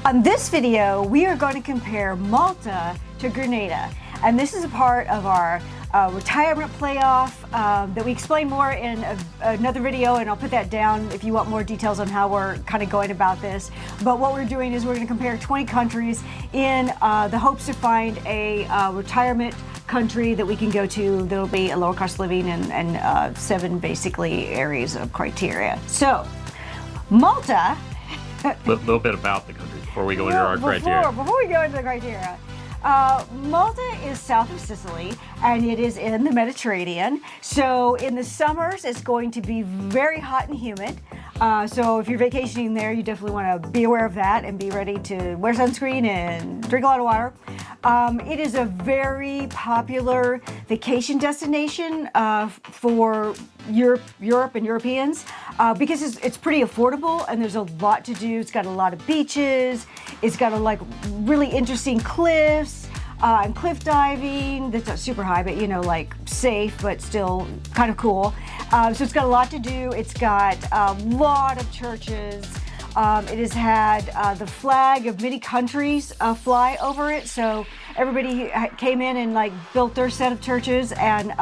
On this video, we are going to compare Malta to Grenada. And this is a part of our retirement playoff that we explain more in another video, and I'll put that down if you want more details on how we're kind of going about this. But what we're doing is we're going to compare 20 countries in the hopes to find a retirement country that we can go to that'll be a lower cost of living and 7 basically areas of criteria. So, Malta. A little bit about the country before we go into our criteria. Before we go into the criteria. Malta is south of Sicily, and it is in the Mediterranean. So in the summers, it's going to be very hot and humid. So if you're vacationing there, you definitely want to be aware of that and be ready to wear sunscreen and drink a lot of water. It is a very popular vacation destination for Europe and Europeans because it's pretty affordable and there's a lot to do. It's got a lot of beaches. It's got really interesting cliffs and cliff diving. That's not super high, but safe, but still kind of cool. So it's got a lot to do. It's got a lot of churches. It has had the flag of many countries fly over it. So everybody came in and built their set of churches, and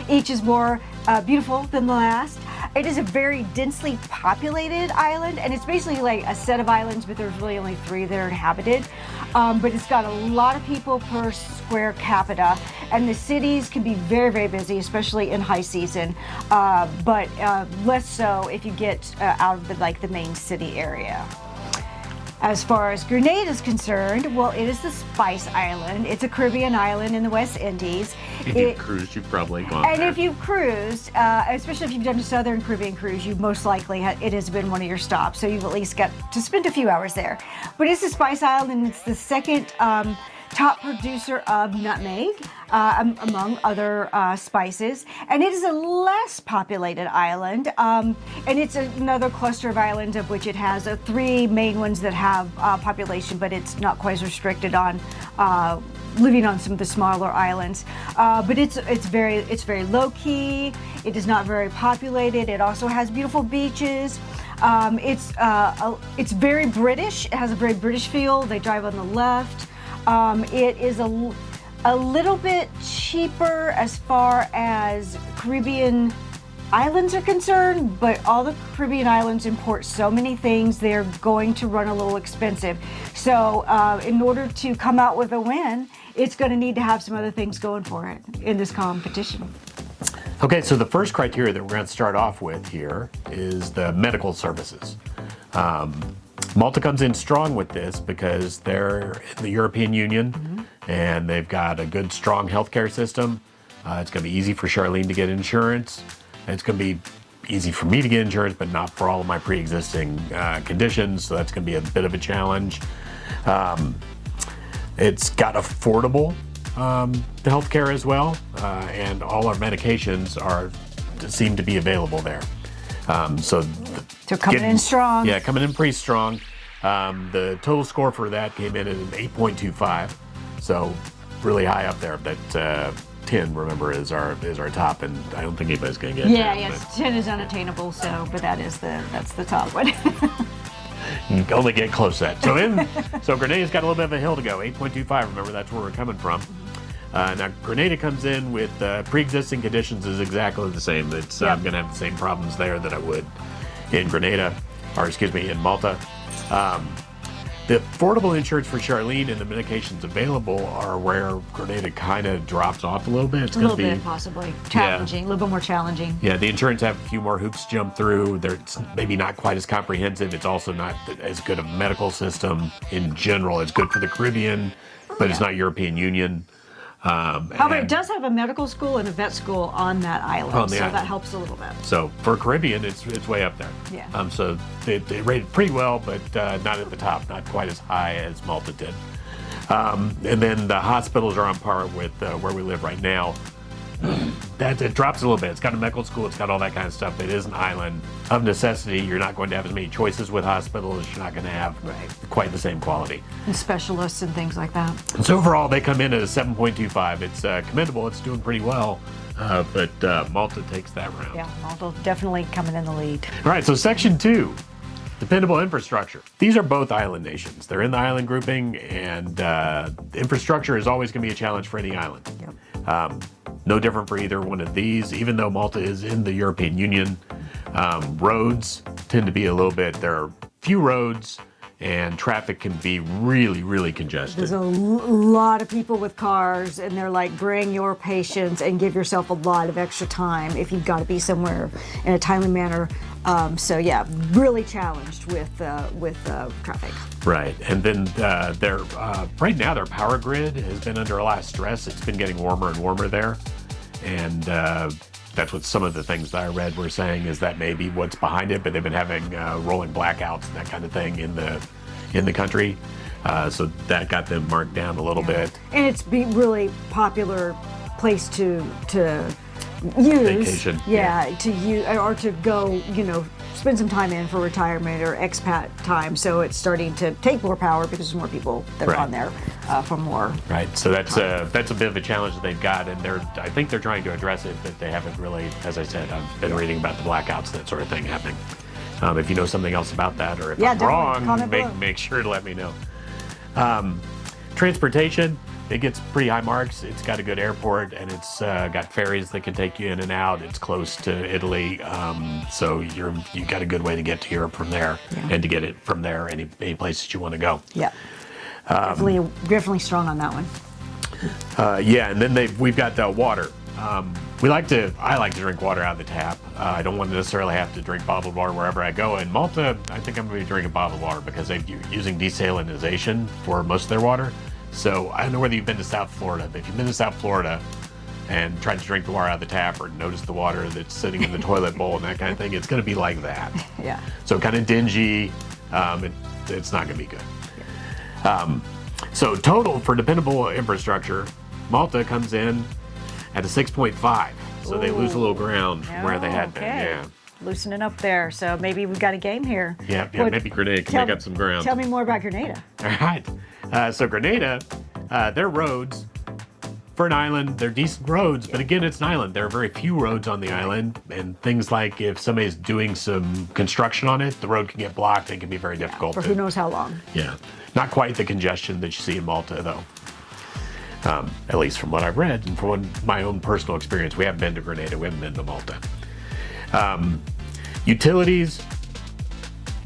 each is more beautiful than the last. It is a very densely populated island, and it's basically a set of islands, but there's really only 3 that are inhabited. But it's got a lot of people per square capita, and the cities can be very, very busy, especially in high season, but less so if you get out of the main city area. As far as Grenada is concerned, well, it is the Spice Island. It's a Caribbean island in the West Indies. If you've cruised, you've probably gone there. And if you've cruised, especially if you've done a Southern Caribbean cruise, you've most likely, it has been one of your stops. So you've at least got to spend a few hours there. But it's the Spice Island, and it's the second top producer of nutmeg, among other spices. And it is a less populated island, and it's another cluster of islands of which it has 3 main ones that have population, but it's not quite as restricted on living on some of the smaller islands. But it's very low key. It is not very populated. It also has beautiful beaches. It's very British. It has a very British feel. They drive on the left. It is a little bit cheaper as far as Caribbean islands are concerned, but all the Caribbean islands import so many things, they're going to run a little expensive. So in order to come out with a win, it's going to need to have some other things going for it in this competition. Okay, so the first criteria that we're going to start off with here is the medical services. Malta comes in strong with this because they're in the European Union, and they've got a good, strong healthcare system. It's going to be easy for Charlene to get insurance. It's going to be easy for me to get insurance, but not for all of my pre-existing conditions, so that's going to be a bit of a challenge. It's got affordable healthcare as well, and all our medications seem to be available there. So coming in strong. Yeah, coming in pretty strong. The total score for that came in at an 8.25, so really high up there. That 10, remember, is our top, and I don't think anybody's going to get 10. Yes, 10 is unattainable. So, but that's the top one. You can only get close to that. So Grenada's got a little bit of a hill to go. 8.25. Remember, that's where we're coming from. Now, Grenada comes in with pre-existing conditions is exactly the same. It's I'm going to have the same problems there that I would in in Malta. The affordable insurance for Charlene and the medications available are where Grenada kind of drops off a little bit. It's a little bit, possibly. Challenging, a little bit more challenging. Yeah, the insurance have a few more hoops to jump through. They're maybe not quite as comprehensive. It's also not as good a medical system in general. It's good for the Caribbean, but it's not European Union. However, it does have a medical school and a vet school on that island, so that helps a little bit. So for Caribbean, it's way up there. Yeah. So they rated pretty well, but not at the top, not quite as high as Malta did. And then the hospitals are on par with where we live right now. It drops a little bit. It's got a medical school. It's got all that kind of stuff. It is an island of necessity. You're not going to have as many choices with hospitals. You're not going to have quite the same quality. And specialists and things like that. So overall, they come in at a 7.25. It's commendable. It's doing pretty well. But Malta takes that round. Yeah, Malta definitely coming in the lead. All right, so section 2. Dependable infrastructure. These are both island nations. They're in the island grouping, and infrastructure is always going to be a challenge for any island. Yep. No different for either one of these. Even though Malta is in the European Union, roads tend to be a little bit, there are few roads, and traffic can be really, really congested. There's a lot of people with cars, and they're like, bring your patience and give yourself a lot of extra time if you've got to be somewhere in a timely manner. So yeah, really challenged with traffic. Right, and then right now their power grid has been under a lot of stress. It's been getting warmer and warmer there, and that's what some of the things that I read were saying is that maybe what's behind it. But they've been having rolling blackouts and that kind of thing in the country, so that got them marked down a little bit. And it's a really popular place to use. Vacation. Yeah, to use or to go, spend some time in for retirement or expat time. So it's starting to take more power because there's more people that are on there for more. Right. So that's a bit of a challenge that they've got, and I think they're trying to address it, but they haven't really. As I said, I've been reading about the blackouts, that sort of thing happening. If you know something else about that, or if I'm wrong, make sure to let me know. Transportation. It gets pretty high marks. It's got a good airport, and it's got ferries that can take you in and out. It's close to Italy, so you got a good way to get to Europe from there, and to get it from there any place that you want to go. Yeah, definitely strong on that one. And then we've got water. I like to drink water out of the tap. I don't want to necessarily have to drink bottled water wherever I go. In Malta, I think I'm going to be drinking bottled water because they're using desalinization for most of their water. So I don't know whether you've been to South Florida, but if you've been to South Florida and tried to drink the water out of the tap or notice the water that's sitting in the toilet bowl and that kind of thing, it's going to be like that. Yeah. So kind of dingy. It's not going to be good. Yeah. So total for dependable infrastructure, Malta comes in at a 6.5. So they lose a little ground from where they had been. Yeah. Loosening up there. So maybe we've got a game here. Yeah, maybe Grenada can make up some ground. Tell me more about Grenada. All right. So Grenada, their roads, for an island, they're decent roads, but again, it's an island. There are very few roads on the island, and things like if somebody's doing some construction on it, the road can get blocked. It can be very difficult. For who knows how long. Yeah. Not quite the congestion that you see in Malta, though. At least from what I've read and from my own personal experience. We haven't been to Grenada. We haven't been to Malta. Utilities.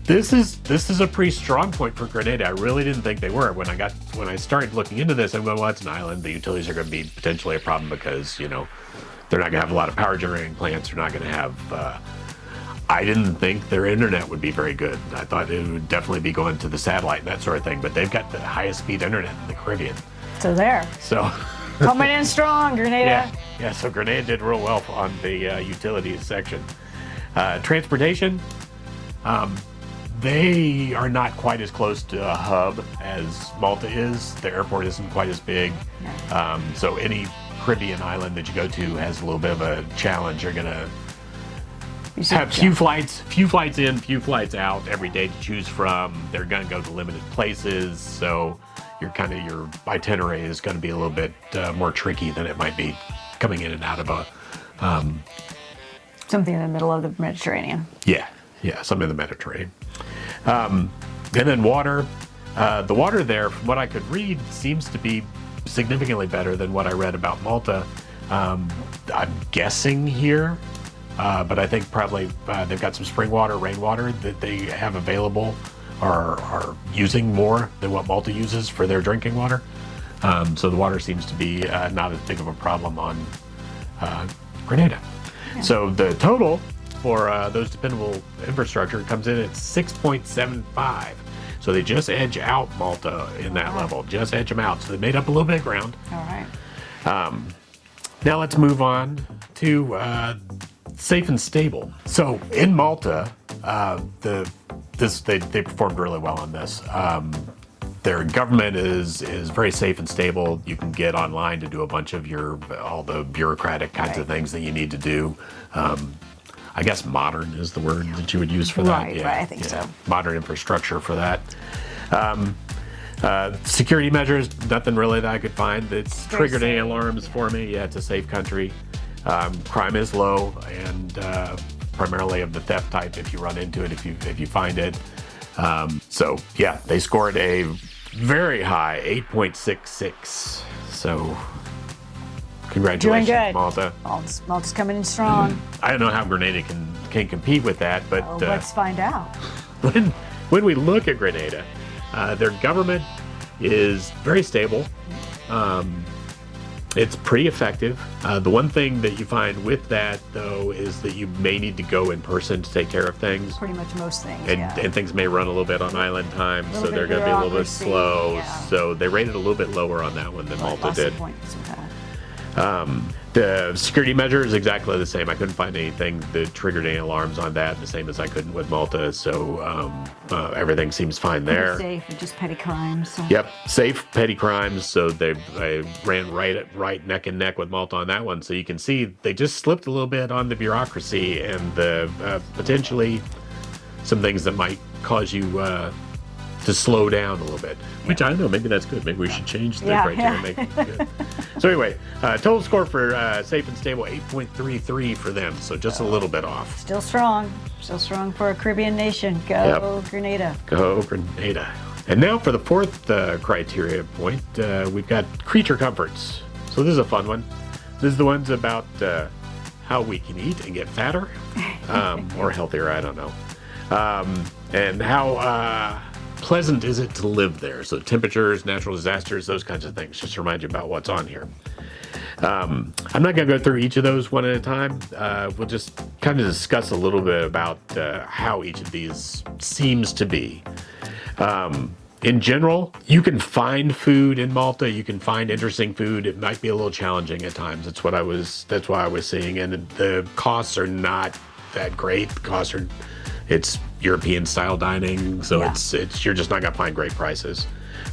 This is a pretty strong point for Grenada. I really didn't think they were. When I started looking into this, I'm going, well, it's an island. The utilities are going to be potentially a problem because, they're not going to have a lot of power generating plants. They're not going to have, I didn't think their internet would be very good. I thought it would definitely be going to the satellite and that sort of thing, but they've got the highest speed internet in the Caribbean. So there. So coming in strong, Grenada. Yeah, so Grenada did real well on the utilities section. Transportation, they are not quite as close to a hub as Malta is. The airport isn't quite as big. So any Caribbean island that you go to has a little bit of a challenge. You're going to have few flights in, few flights out every day to choose from. They're going to go to limited places. So your itinerary is going to be a little bit more tricky than it might be coming in and out of a something in the middle of the Mediterranean. Yeah, something in the Mediterranean. And then water. The water there, from what I could read, seems to be significantly better than what I read about Malta. I'm guessing here, but I think probably they've got some spring water, rainwater that they have available, are using more than what Malta uses for their drinking water. So the water seems to be not as big of a problem on Grenada. Yeah. So the total for those dependable infrastructure comes in at 6.75. So they just edge out Malta in that level, just edge them out. So they made up a little bit of ground. All right. Now let's move on to safe and stable. So in Malta, they performed really well on this. Their government is very safe and stable. You can get online to do a bunch of all the bureaucratic kinds of things that you need to do. I guess modern is the word that you would use for that. Right, I think so. Modern infrastructure for that. Security measures, nothing really that I could find that's triggered any alarms for me. Yeah, it's a safe country. Crime is low, and primarily of the theft type if you run into it, if you find it. So yeah, they scored a very high 8.66. So congratulations, Doing good. Malta. Malta's coming in strong. I don't know how Grenada can compete with that, but Let's find out. when we look at Grenada, their government is very stable. It's pretty effective. The one thing that you find with that, though, is that you may need to go in person to take care of things. Pretty much most things, And things may run a little bit on island time, so bit they're of going to be a little bit bureaucracy, slow. yeah. So they rated a little bit lower on that one than Malta Lots of did. points with that. The security measure is exactly the same. I couldn't find anything that triggered any alarms on that, the same as I couldn't with Malta. So everything seems fine there. Pretty safe, just petty crimes. So. Yep, safe petty crimes. So they ran right neck and neck with Malta on that one. So you can see they just slipped a little bit on the bureaucracy and the potentially some things that might cause you to slow down a little bit. Which I don't know, maybe that's good. Maybe we should change the criteria and make it good. So anyway, total score for safe and stable 8.33 for them. So just a little bit off. Still strong for a Caribbean nation. Go Grenada. Go Grenada. And now for the fourth criteria point, we've got creature comforts. So this is a fun one. This is the ones about how we can eat and get fatter or healthier, I don't know. And how pleasant is it to live there? So temperatures, natural disasters, those kinds of things. Just to remind you about what's on here. I'm not going to go through each of those one at a time. We'll just kind of discuss a little bit about how each of these seems to be. In general, you can find food in Malta. You can find interesting food. It might be a little challenging at times. That's why I was seeing. And the costs are not that great. It's European style dining, so it's you're just not gonna find great prices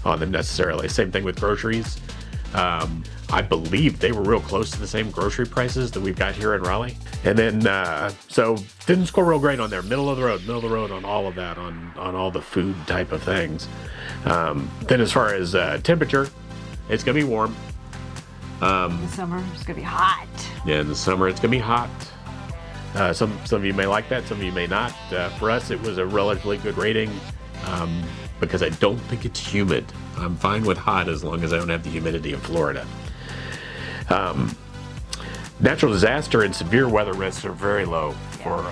on them necessarily. Same thing with groceries. I believe they were real close to the same grocery prices that we've got here in Raleigh. And then so didn't score real great on there. Middle of the road on all of that, on all the food type of things. Then as far as temperature, it's gonna be warm. In the summer, it's gonna be hot. Yeah, in the summer it's gonna be hot. Some of you may like that, some of you may not. For us, it was a relatively good rating because I don't think it's humid. I'm fine with hot as long as I don't have the humidity of Florida. Natural disaster and severe weather risks are very low for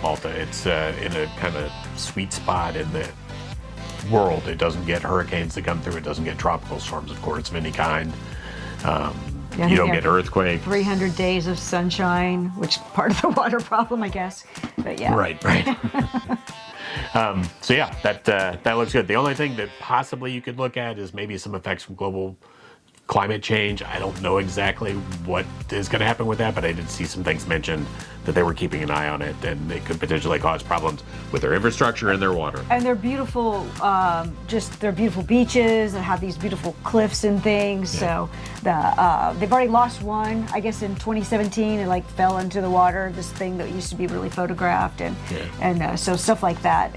Malta. It's in a kind of sweet spot in the world. It doesn't get hurricanes that come through. It doesn't get tropical storms, of course, of any kind. You don't get earthquakes. 300 days of sunshine, which part of the water problem, I guess. But yeah. Right. So yeah, that looks good. The only thing that possibly you could look at is maybe some effects from global climate change. I don't know exactly what is going to happen with that, but I did see some things mentioned that they were keeping an eye on it, and it could potentially cause problems with their infrastructure and their water. And they're beautiful, they're beautiful beaches that have these beautiful cliffs and things. Yeah. So they've already lost one, I guess, in 2017. It like fell into the water. This thing that used to be really photographed, and so stuff like that.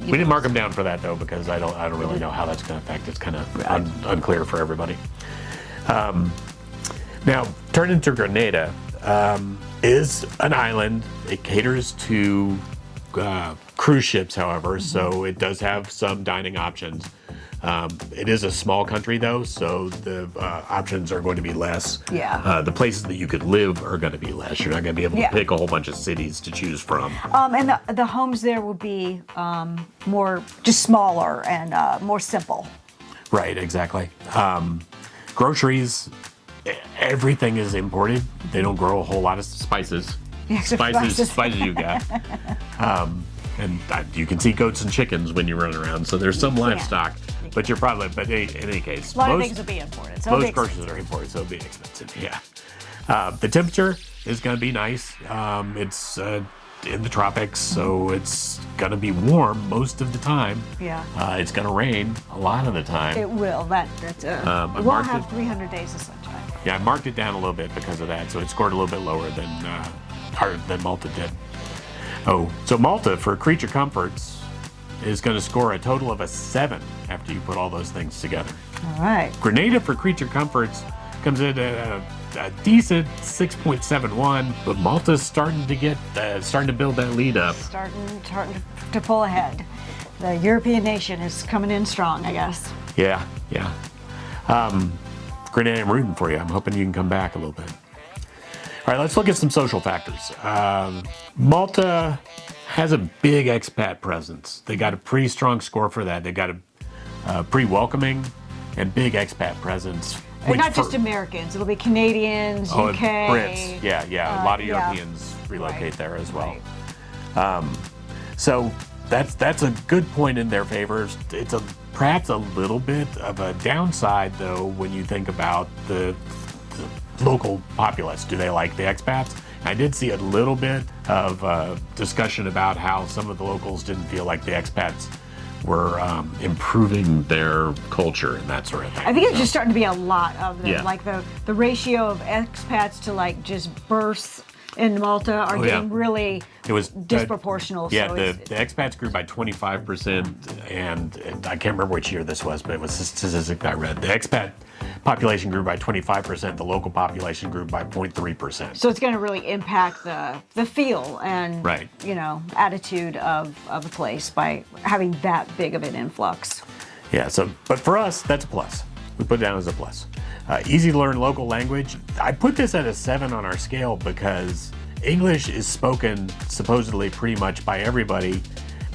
We didn't mark them down for that though, because I don't really know how that's going to affect. It's kind of unclear for everybody. Now, turning to Grenada, is an island. It caters to cruise ships, however, so it does have some dining options. It is a small country, though, so the options are going to be less. Yeah. The places that you could live are going to be less. You're not going to be able to pick a whole bunch of cities to choose from. And the homes there will be more, just smaller and more simple. Right, exactly. Groceries, everything is imported. They don't grow a whole lot of spices. Spices you got. And you can see goats and chickens when you run around, so there's some livestock. But you're probably, but in any case, a lot of things will be imported. So most groceries are imported, so it'll be expensive. Yeah. The temperature is going to be nice. It's in the tropics, so it's going to be warm most of the time. Yeah. It's going to rain a lot of the time. It will. We'll have 300 days of sunshine. Yeah, I marked it down a little bit because of that, so it scored a little bit lower than Malta did. Oh, so Malta for creature comforts is going to score a total of a 7 after you put all those things together. All right. Grenada for creature comforts comes in at a decent 6.71, but Malta's starting to build that lead up. Starting to pull ahead. The European nation is coming in strong, I guess. Yeah. Grenada, I'm rooting for you. I'm hoping you can come back a little bit. All right, let's look at some social factors. Malta has a big expat presence. They got a pretty strong score for that. They got a pretty welcoming and big expat presence. And not just Americans. It'll be Canadians, UK. Brits. Yeah. A lot of yeah. Europeans relocate there as well. Right. So that's a good point in their favor. It's perhaps a little bit of a downside, though, when you think about the local populace. Do they like the expats? I did see a little bit of discussion about how some of the locals didn't feel like the expats were improving their culture and that sort of thing. I think it's just starting to be a lot of them. Yeah. Like the ratio of expats to like just births in Malta are getting really disproportional. Yeah, so the expats grew by 25%, and I can't remember which year this was, but it was a statistic I read. The expat population grew by 25%, the local population grew by 0.3%. So it's going to really impact the feel and Right. attitude of a place by having that big of an influx. Yeah, but for us, that's a plus. We put it down as a plus. Easy to learn local language. I put this at a 7 on our scale because English is spoken supposedly pretty much by everybody,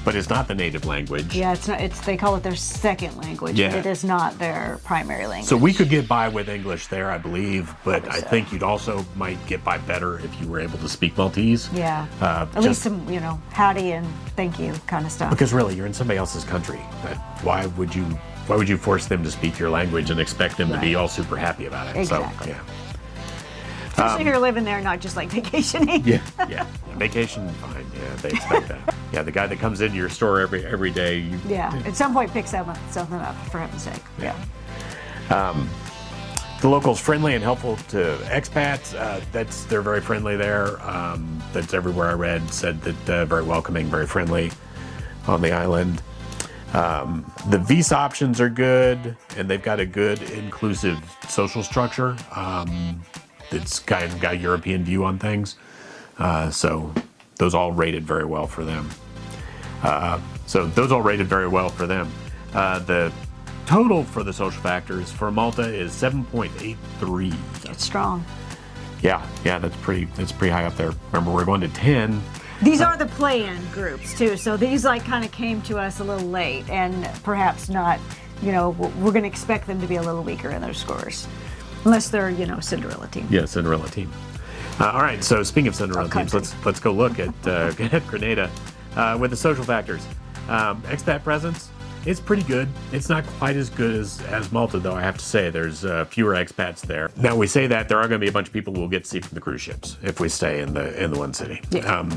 but it's not the native language. Yeah, it's not. They call it their second language. Yeah. But it is not their primary language. So we could get by with English there, I believe, but I think you'd also might get by better if you were able to speak Maltese. Yeah. At least some, howdy and thank you kind of stuff. Because really, you're in somebody else's country. Why would you force them to speak your language and expect them to be all super happy about it? Exactly. So, yeah. Especially if you're living there, not just like vacationing. Yeah. Vacation, fine. Yeah, they expect that. Yeah, the guy that comes into your store every day. At some point picks something up, for heaven's sake. Yeah. The locals friendly and helpful to expats. They're very friendly there. That's everywhere I read said that very welcoming, very friendly on the island. The visa options are good, and they've got a good inclusive social structure. It's kind of got a European view on things. So those all rated very well for them. The total for the social factors for Malta is 7.83. That's strong. Yeah, that's pretty high up there. Remember, we're going to 10. These are the play-in groups too, so these kind of came to us a little late, and perhaps not. We're going to expect them to be a little weaker in their scores, unless they're Cinderella team. Yeah, Cinderella team. All right. So speaking of Cinderella teams, let's go look at Grenada with the social factors. Expat presence. It's pretty good. It's not quite as good as Malta, though, I have to say. There's fewer expats there. Now, we say that there are going to be a bunch of people we'll get to see from the cruise ships if we stay in the one city. Yeah.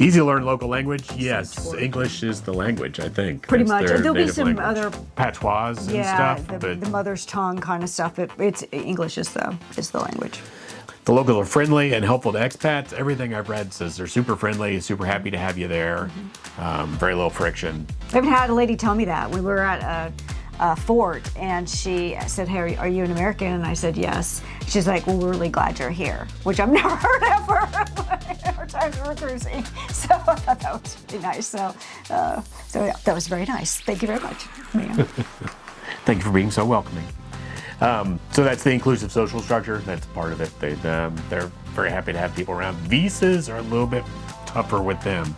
Easy to learn local language. Yes, English is the language, I think. Pretty That's much. their There'll be native some language. other patois and stuff. the mother's tongue kind of stuff. It's English is the language. The locals are friendly and helpful to expats. Everything I've read says they're super friendly, super happy to have you there. Very little friction. I've had a lady tell me that when we were at a fort, and she said, "Hey, are you an American?" And I said, "Yes." She's like, "Well, we're really glad you're here," which I've never heard of for our times we were cruising. So I thought that was pretty nice. So that was very nice. Thank you very much, ma'am. Thank you for being so welcoming. So that's the inclusive social structure. That's part of it. They're very happy to have people around. Visas are a little bit tougher with them.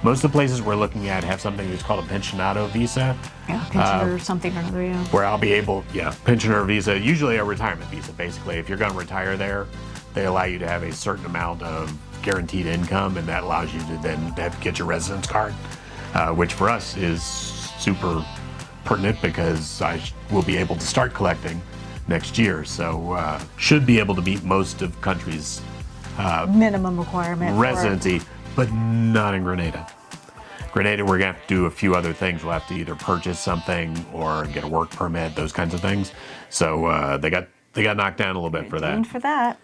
Most of the places we're looking at have something that's called a pensionado visa. Yeah, pensioner or something or another, yeah. Where I'll be able, pensioner visa, usually a retirement visa, basically. If you're going to retire there, they allow you to have a certain amount of guaranteed income, and that allows you to then get your residence card, which for us is super pertinent because I will be able to start collecting next year. So should be able to meet most of countries' minimum requirement residency, but not in Grenada. Grenada, we're going to have to do a few other things. We'll have to either purchase something or get a work permit, those kinds of things. So they got knocked down a little bit for that. For that.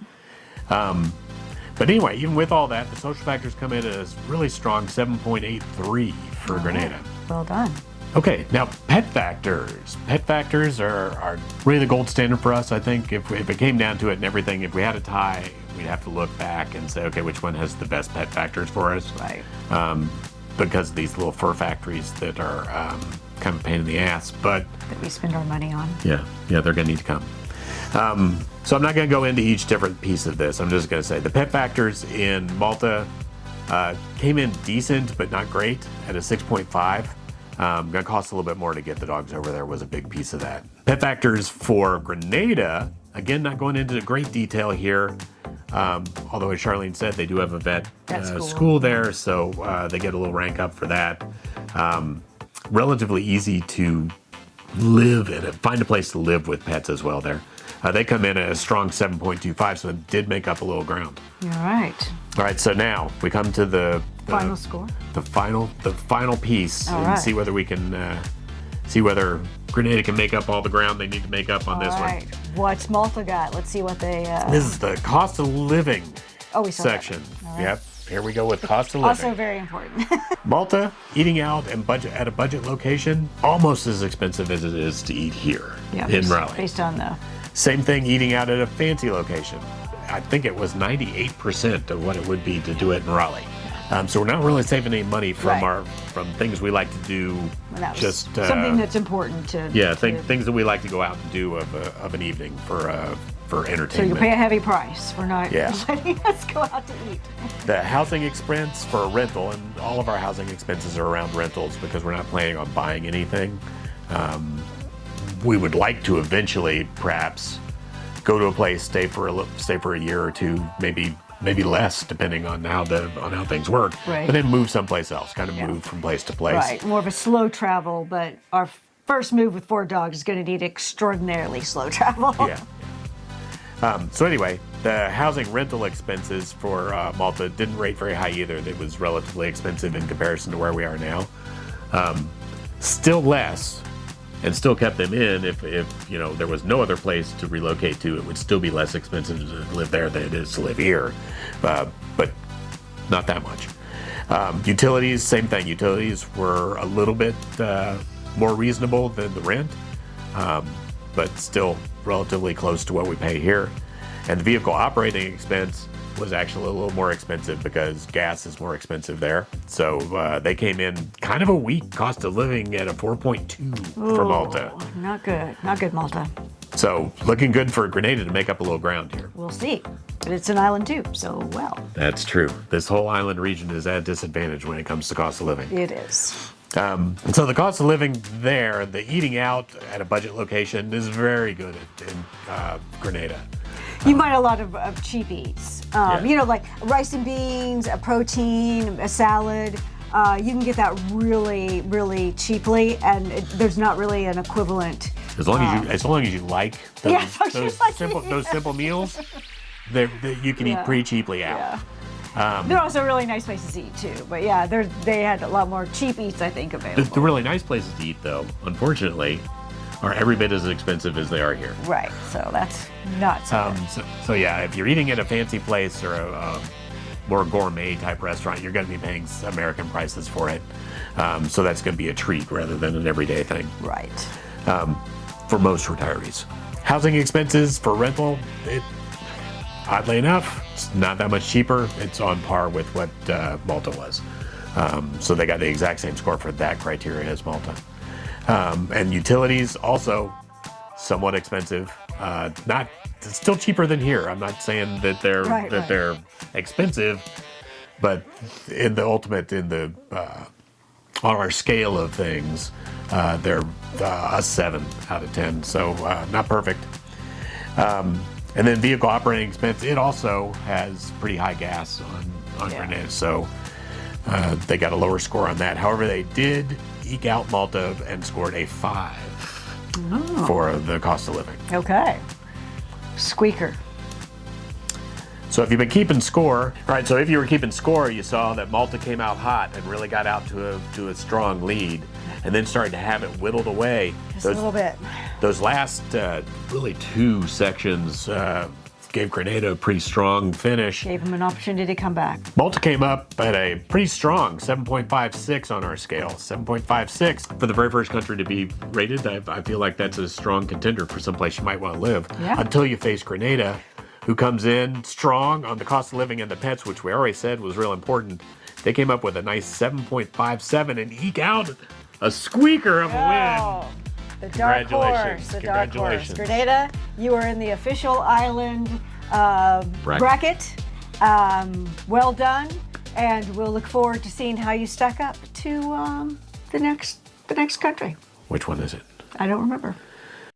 But anyway, even with all that, the social factors come in at a really strong 7.83 for Grenada. Well done. Okay, now pet factors. Pet factors are really the gold standard for us, I think. If it came down to it and everything, if we had a tie, we'd have to look back and say, okay, which one has the best pet factors for us? Right. because of these little fur factories that are kind of a pain in the ass. But that we spend our money on. yeah, they're going to need to come. So I'm not going to go into each different piece of this. I'm just going to say the pet factors in Malta came in decent, but not great at a 6.5. Going to cost a little bit more to get the dogs over there was a big piece of that. Pet factors for Grenada, again, not going into great detail here. Although, as Charlene said, they do have a vet school there, so they get a little rank up for that. Relatively easy to live in it, find a place to live with pets as well there. They come in at a strong 7.25, so it did make up a little ground. All right. All right, so now we come to the Final score. the final piece, All and right. see whether we can see whether Grenada can make up all the ground they need to make up on this All right. What's Malta got? Let's see what they. one. This is the cost of living we saw that. section. All right. Yep. Here we go with cost of living. Also very important. Malta, eating out and budget at a budget location, almost as expensive as it is to eat here in Raleigh. Based on the. Same thing eating out at a fancy location. I think it was 98% of what it would be to do it in Raleigh. So we're not really saving any money from from things we like to do. Well, that was just something that's important to. Things that we like to go out and do of an evening for entertainment. So you pay a heavy price for not Yeah. letting us go out to eat. The housing expense for a rental, and all of our housing expenses are around rentals because we're not planning on buying anything. We would like to eventually, perhaps, go to a place, stay for a year or two, maybe less, depending on how things work. Right. But then move someplace else, kind of move from place to place. Right, more of a slow travel, but our first move with 4 dogs is going to need extraordinarily slow travel. Yeah. So anyway, the housing rental expenses for Malta didn't rate very high either. It was relatively expensive in comparison to where we are now. Still less, and still kept them in. If there was no other place to relocate to, it would still be less expensive to live there than it is to live here, but not that much. Utilities, same thing. Utilities were a little bit more reasonable than the rent, but still relatively close to what we pay here. And the vehicle operating expense was actually a little more expensive because gas is more expensive there. So they came in kind of a weak cost of living at a 4.2 for Malta. Not good, Malta. So looking good for Grenada to make up a little ground here. We'll see. But it's an island too, so well. That's true. This whole island region is at a disadvantage when it comes to cost of living. It is. And so the cost of living there, the eating out at a budget location is very good in Grenada. You find a lot of cheap eats. Like rice and beans, a protein, a salad. You can get that really, really cheaply, and there's not really an equivalent. As long as you like those simple meals, you can eat pretty cheaply out. Yeah. They're also really nice places to eat too. But yeah, they had a lot more cheap eats, I think, available. The really nice places to eat, though, unfortunately, are every bit as expensive as they are here. Right. So that's not so good. So yeah, if you're eating at a fancy place or a more gourmet type restaurant, you're going to be paying American prices for it. So that's going to be a treat rather than an everyday thing. Right. For most retirees. Housing expenses for rental, oddly enough, it's not that much cheaper. It's on par with what Malta was. So they got the exact same score for that criteria as Malta. And utilities also somewhat expensive. It's still cheaper than here. I'm not saying that they're expensive, but on our scale of things, they're a 7 out of 10. So not perfect. And then vehicle operating expense, it also has pretty high gas on Grenada. So they got a lower score on that. However, they did eke out Malta and scored a 5 for the cost of living. Okay. Squeaker. So if you've been keeping score, all right, so if you were keeping score, you saw that Malta came out hot and really got out to a strong lead and then started to have it whittled away. Just a little bit. Those last really 2 sections gave Grenada a pretty strong finish. Gave him an opportunity to come back. Malta came up at a pretty strong 7.56 on our scale. 7.56 for the very first country to be rated. I feel like that's a strong contender for someplace you might want to live. Yeah. Until you face Grenada, who comes in strong on the cost of living and the pets, which we already said was real important. They came up with a nice 7.57 and eke out a squeaker of a win. Oh, the dark horse. The dark horse. Congratulations. Grenada, you are in the official island bracket. Well done, and we'll look forward to seeing how you stack up to the next country. Which one is it? I don't remember.